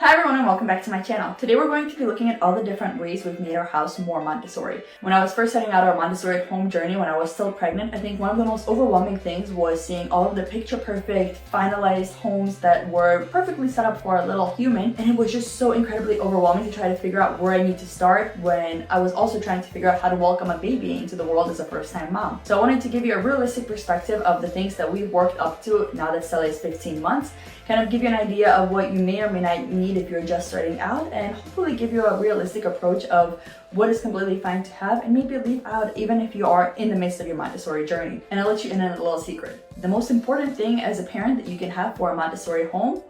Hi everyone and welcome back to my channel. Today we're going to be looking at all the different ways we've made our house more Montessori. When I was first setting out our Montessori home journey when I was still pregnant, I think one of the most overwhelming things was seeing all of the picture perfect, finalized homes that were perfectly set up for a little human, and it was just so incredibly overwhelming to try to figure out where I need to start when I was also trying to figure out how to welcome a baby into the world as a first-time mom. So I wanted to give you a realistic perspective of the things that we've worked up to now that Stella is 15 months, kind of give you an idea of what you may or may not need if you're just starting out, and hopefully give you a realistic approach of what is completely fine to have and maybe leave out even if you are in the midst of your Montessori journey. And I'll let you in on a little secret. The most important thing as a parent that you can have for a Montessori home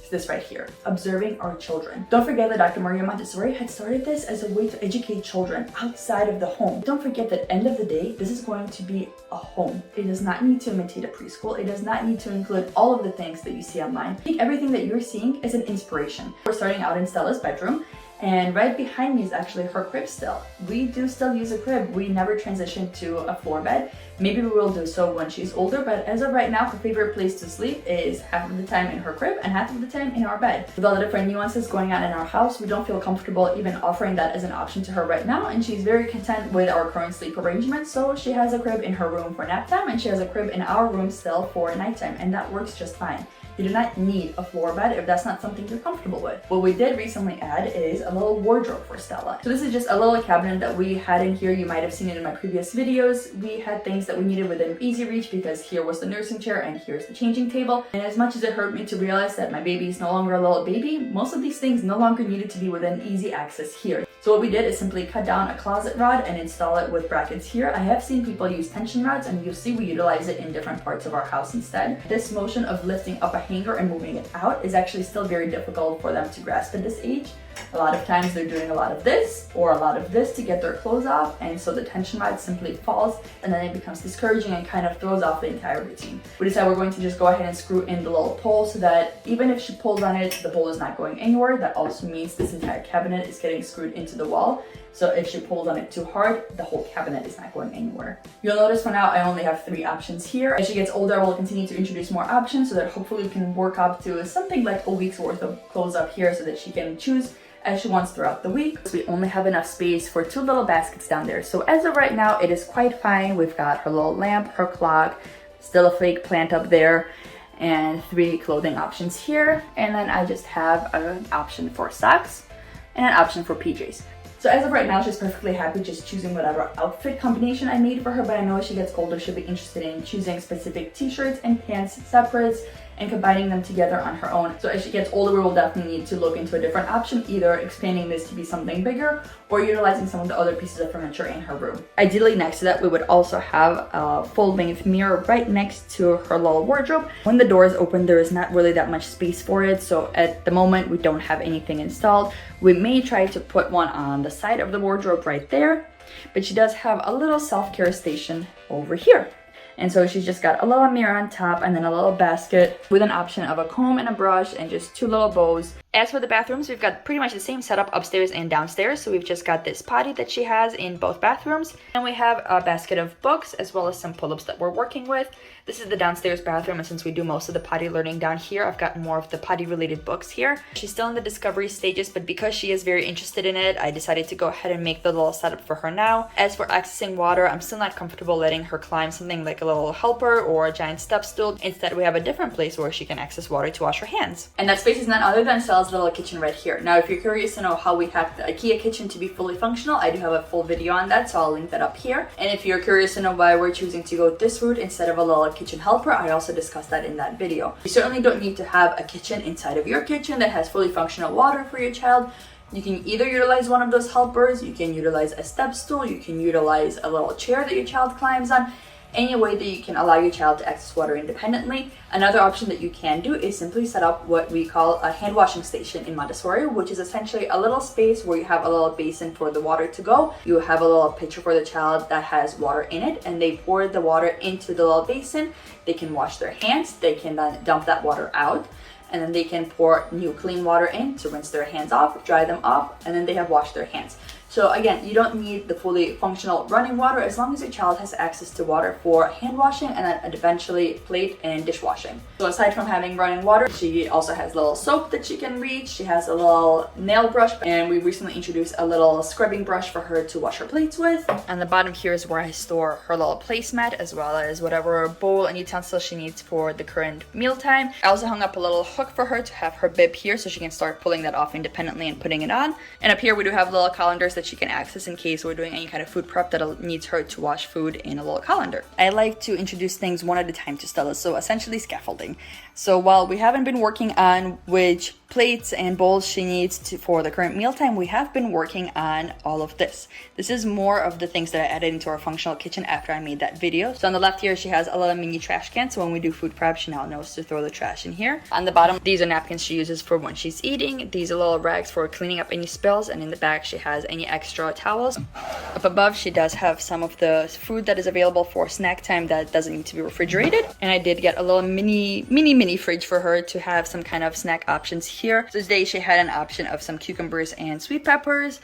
is this right here: observing our children. Don't forget that Dr. Maria Montessori had started this as a way to educate children outside of the home. Don't forget that at the end of the day, this is going to be a home. It does not need to imitate a preschool. It does not need to include all of the things that you see online. Take everything that you're seeing as an inspiration. We're starting out in Stella's bedroom, and right behind me is actually her crib still. We do still use a crib. We never transitioned to a floor bed. Maybe we will do so when she's older, but as of right now, her favorite place to sleep is half of the time in her crib and half of the time in our bed. With all the different nuances going on in our house, we don't feel comfortable even offering that as an option to her right now, and she's very content with our current sleep arrangement. So she has a crib in her room for nap time, and she has a crib in our room still for nighttime, and that works just fine. You do not need a floor bed if that's not something you're comfortable with. What we did recently add is a little wardrobe for Stella. So this is just a little cabinet that we had in here. You might have seen it in my previous videos. We had things that we needed within easy reach because here was the nursing chair and here's the changing table. And as much as it hurt me to realize that my baby is no longer a little baby, most of these things no longer needed to be within easy access here. So what we did is simply cut down a closet rod and install it with brackets here. I have seen people use tension rods, and you'll see we utilize it in different parts of our house instead. This motion of lifting up a hanger and moving it out is actually still very difficult for them to grasp at this age. A lot of times they're doing a lot of this or a lot of this to get their clothes off, and so the tension rod simply falls, and then it becomes discouraging and kind of throws off the entire routine. We decided we're going to just go ahead and screw in the little pole so that even if she pulls on it, the pole is not going anywhere. That also means this entire cabinet is getting screwed into the wall. So if she pulls on it too hard, the whole cabinet is not going anywhere. You'll notice for now I only have 3 options here. As she gets older, I will continue to introduce more options so that hopefully we can work up to something like a week's worth of clothes up here so that she can choose as she wants throughout the week. So we only have enough space for 2 little baskets down there. So as of right now, it is quite fine. We've got her little lamp, her clock, still a fake plant up there, and 3 clothing options here. And then I just have an option for socks and an option for PJs. So as of right now, she's perfectly happy just choosing whatever outfit combination I made for her, but I know as she gets older, she'll be interested in choosing specific t-shirts and pants separates and combining them together on her own. So as she gets older, we will definitely need to look into a different option, either expanding this to be something bigger or utilizing some of the other pieces of furniture in her room. Ideally, next to that, we would also have a full-length mirror right next to her little wardrobe. When the door is open, there is not really that much space for it, so at the moment, we don't have anything installed. We may try to put one on the side of the wardrobe right there, but she does have a little self-care station over here. And so she's just got a little mirror on top and then a little basket with an option of a comb and a brush and just 2 little bows. As for the bathrooms, we've got pretty much the same setup upstairs and downstairs. So we've just got this potty that she has in both bathrooms. And we have a basket of books as well as some pull-ups that we're working with. This is the downstairs bathroom, and since we do most of the potty learning down here, I've got more of the potty related books here. She's still in the discovery stages, but because she is very interested in it, I decided to go ahead and make the little setup for her now. As for accessing water, I'm still not comfortable letting her climb something like a little helper or a giant step stool. Instead, we have a different place where she can access water to wash her hands. And that space is none other than Stella's little kitchen right here. Now, if you're curious to know how we hacked the IKEA kitchen to be fully functional, I do have a full video on that, so I'll link that up here. And if you're curious to know why we're choosing to go this route instead of a little kitchen helper, I also discussed that in that video. You certainly don't need to have a kitchen inside of your kitchen that has fully functional water for your child. You can either utilize one of those helpers, you can utilize a step stool, you can utilize a little chair that your child climbs on. Any way that you can allow your child to access water independently. Another option that you can do is simply set up what we call a hand washing station in Montessori, which is essentially a little space where you have a little basin for the water to go. You have a little pitcher for the child that has water in it, and they pour the water into the little basin. They can wash their hands, they can then dump that water out, and then they can pour new clean water in to rinse their hands off, dry them off, and then they have washed their hands. So again, you don't need the fully functional running water as long as your child has access to water for hand washing and then eventually plate and dishwashing. So aside from having running water, she also has a little soap that she can reach. She has a little nail brush, and we recently introduced a little scrubbing brush for her to wash her plates with. And the bottom here is where I store her little placemat as well as whatever bowl and utensils she needs for the current mealtime. I also hung up a little hook for her to have her bib here so she can start pulling that off independently and putting it on. And up here we do have little colanders that she can access in case we're doing any kind of food prep that needs her to wash food in a little colander. I like to introduce things one at a time to Stella, so essentially scaffolding. So while we haven't been working on which plates and bowls she needs for the current mealtime, we have been working on all of this. This is more of the things that I added into our functional kitchen after I made that video. So on the left here, she has a little mini trash can, so when we do food prep, she now knows to throw the trash in here. On the bottom, these are napkins she uses for when she's eating. These are little rags for cleaning up any spills, and in the back, she has any extra towels. Up above, she does have some of the food that is available for snack time that doesn't need to be refrigerated. And I did get a little mini fridge for her to have some kind of snack options here. So today she had an option of some cucumbers and sweet peppers.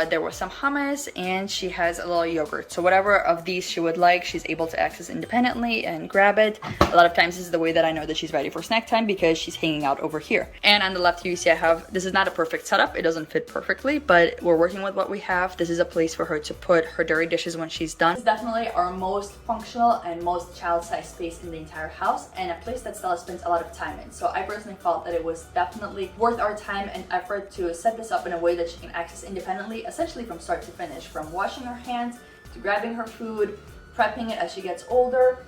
There was some hummus, and she has a little yogurt. So whatever of these she would like, she's able to access independently and grab it. A lot of times this is the way that I know that she's ready for snack time, because she's hanging out over here. And on the left here you see I have, this is not a perfect setup, it doesn't fit perfectly, but we're working with what we have. This is a place for her to put her dirty dishes when she's done. It's definitely our most functional and most child-sized space in the entire house, and a place that Stella spends a lot of time in. So I personally felt that it was definitely worth our time and effort to set this up in a way that she can access independently, essentially from start to finish, from washing her hands to grabbing her food, prepping it as she gets older,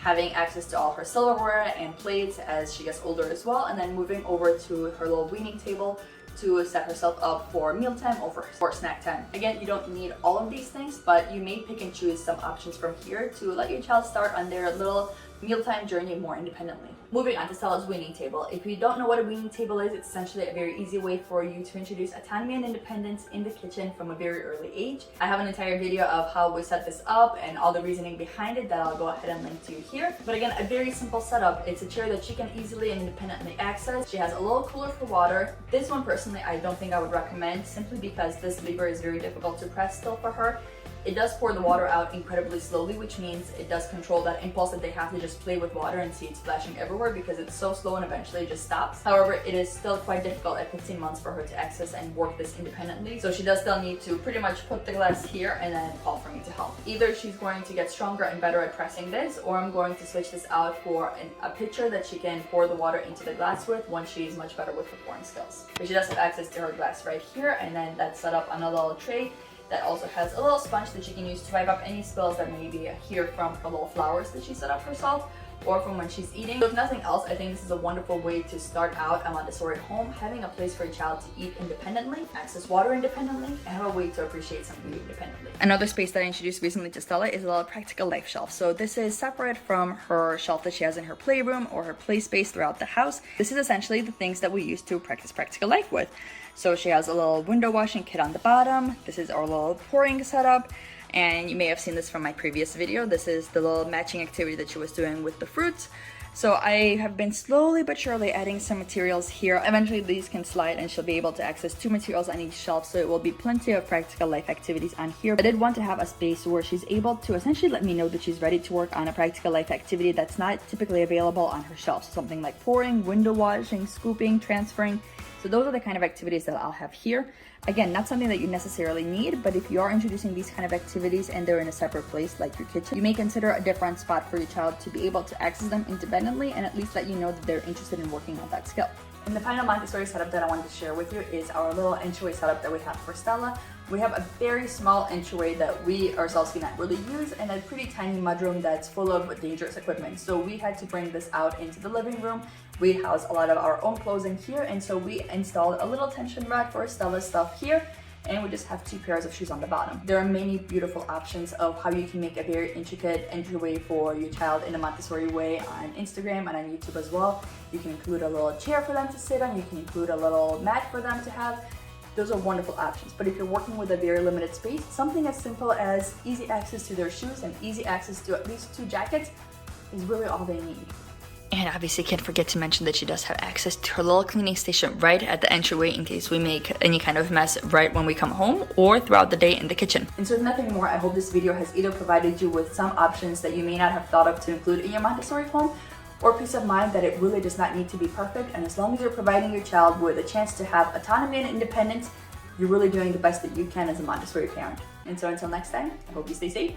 having access to all her silverware and plates as she gets older as well, and then moving over to her little weaning table to set herself up for mealtime or for snack time. Again, you don't need all of these things, but you may pick and choose some options from here to let your child start on their little mealtime journey more independently. Moving on to Stella's weaning table. If you don't know what a weaning table is, it's essentially a very easy way for you to introduce autonomy and independence in the kitchen from a very early age. I have an entire video of how we set this up and all the reasoning behind it that I'll go ahead and link to you here. But again, a very simple setup. It's a chair that she can easily and independently access. She has a little cooler for water. This one personally, I don't think I would recommend, simply because this lever is very difficult to press still for her. It does pour the water out incredibly slowly, which means it does control that impulse that they have to just play with water and see it splashing everywhere, because it's so slow and eventually it just stops. However, it is still quite difficult at 15 months for her to access and work this independently. So she does still need to pretty much put the glass here and then call for me to help. Either she's going to get stronger and better at pressing this, or I'm going to switch this out for a pitcher that she can pour the water into the glass with once she's much better with her pouring skills. But she does have access to her glass right here, and then that's set up on a little tray that also has a little sponge that she can use to wipe up any spills that may be here from her little flowers that she set up herself, or from when she's eating. So if nothing else, I think this is a wonderful way to start out a Montessori home, having a place for a child to eat independently, access water independently, and have a way to appreciate something independently. Another space that I introduced recently to Stella is a little practical life shelf. So this is separate from her shelf that she has in her playroom or her play space throughout the house. This is essentially the things that we use to practice practical life with. So she has a little window washing kit on the bottom. This is our little pouring setup. And you may have seen this from my previous video. This is the little matching activity that she was doing with the fruits. So I have been slowly but surely adding some materials here. Eventually these can slide and she'll be able to access 2 materials on each shelf, so it will be plenty of practical life activities on here. I did want to have a space where she's able to essentially let me know that she's ready to work on a practical life activity that's not typically available on her shelf. So something like pouring, window washing, scooping, transferring. So those are the kind of activities that I'll have here. Again, not something that you necessarily need, but if you are introducing these kind of activities and they're in a separate place like your kitchen, you may consider a different spot for your child to be able to access them independently and at least let you know that they're interested in working on that skill. And the final Montessori setup that I wanted to share with you is our little entryway setup that we have for Stella. We have a very small entryway that we ourselves cannot really use, and a pretty tiny mudroom that's full of dangerous equipment. So we had to bring this out into the living room. We house a lot of our own clothing here, and so we installed a little tension rod for Stella's stuff here, and we just have 2 pairs of shoes on the bottom. There are many beautiful options of how you can make a very intricate entryway for your child in a Montessori way on Instagram and on YouTube as well. You can include a little chair for them to sit on, you can include a little mat for them to have. Those are wonderful options. But if you're working with a very limited space, something as simple as easy access to their shoes and easy access to at least 2 jackets is really all they need. And obviously can't forget to mention that she does have access to her little cleaning station right at the entryway in case we make any kind of mess right when we come home or throughout the day in the kitchen. And so if nothing more, I hope this video has either provided you with some options that you may not have thought of to include in your Montessori home, or peace of mind that it really does not need to be perfect, and as long as you're providing your child with a chance to have autonomy and independence, you're really doing the best that you can as a Montessori parent. And so until next time, I hope you stay safe.